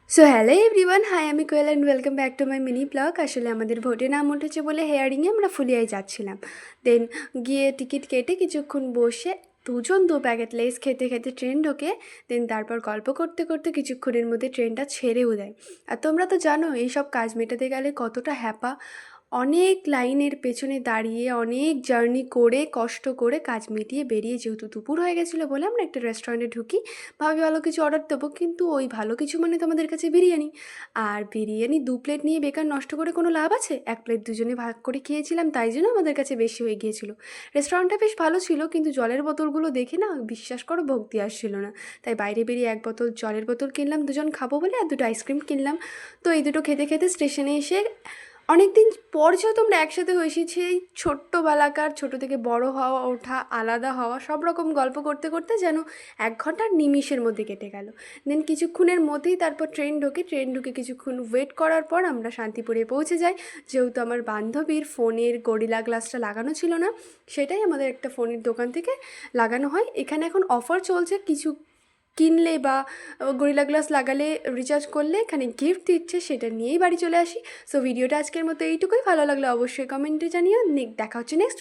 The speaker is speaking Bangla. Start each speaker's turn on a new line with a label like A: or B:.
A: সো হ্যালো এভরিওয়ান, হাই আমি Koel and welcome back to my mini blog. আসলে আমাদের ভোটে নাম উঠেছে বলে হেয়ারিংয়ে আমরা ফুলিয়ায় যাচ্ছিলাম। দেন গিয়ে টিকিট কেটে কিছুক্ষণ বসে দুজন দু প্যাকেট লেস খেতে খেতে ট্রেন ঢোকে। দেন তারপর গল্প করতে করতে কিছুক্ষণের মধ্যে ট্রেনটা ছেড়েও দেয়। আর তোমরা তো জানো এইসব কাজ মেটাতে গেলে কতটা হ্যাপা। অনেক লাইনের পেছনে দাঁড়িয়ে অনেক জার্নি করে কষ্ট করে কাজ মিটিয়ে বেরিয়ে, যেহেতু দুপুর হয়ে গেছিলো বলে আমরা একটা রেস্টুরেন্টে ঢুকি, ভাবি ভালো কিছু অর্ডার দেবো, কিন্তু ওই ভালো কিছু মানে তো আমাদের কাছে বিরিয়ানি। আর বিরিয়ানি 2 প্লেট নিয়ে বেকার নষ্ট করে কোনো লাভ আছে? 1 প্লেট দুজনে ভাগ করে খেয়েছিলাম, তাই জন্য আমাদের কাছে বেশি হয়ে গিয়েছিলো। রেস্টুরেন্টটা বেশ ভালো ছিল, কিন্তু জলের বোতলগুলো দেখে না বিশ্বাস করো ভক্তি আসছিল না। তাই বাইরে বেরিয়ে 1 বোতল জলের বোতল কিনলাম দুজন খাবো বলে, আর 2টো আইসক্রিম কিনলাম। তো এই দুটো খেতে খেতে স্টেশনে এসে অনেক দিন পর যেহেতু আমরা একসাথে হয়েছি, সেই ছোট্টবেলাকার ছোটো থেকে বড় হওয়া ওঠা আলাদা হওয়া সব রকম গল্প করতে করতে যেন 1 ঘন্টার নিমিষের মধ্যে কেটে গেল। দেন কিছুক্ষণের মধ্যেই তারপর ট্রেন ঢুকে কিছুক্ষণ ওয়েট করার পর আমরা শান্তিপুরে পৌঁছে যাই। যেহেতু আমার বান্ধবীর ফোনের গরিলা গ্লাসটা লাগানো ছিল না, সেটাই আমাদের একটা ফোনের দোকান থেকে লাগানো হয়। এখানে এখন অফার চলছে, কিছু কিনলে বা গরিলা গ্লাস লাগালে রিচার্জ করলে এখানে গিফট দিচ্ছে, সেটা নিয়েই বাড়ি চলে আসি। সো ভিডিওটা আজকের মতো এইটুকুই। ভালো লাগলে অবশ্যই কমেন্টে জানিও। দেখা হচ্ছে নেক্সট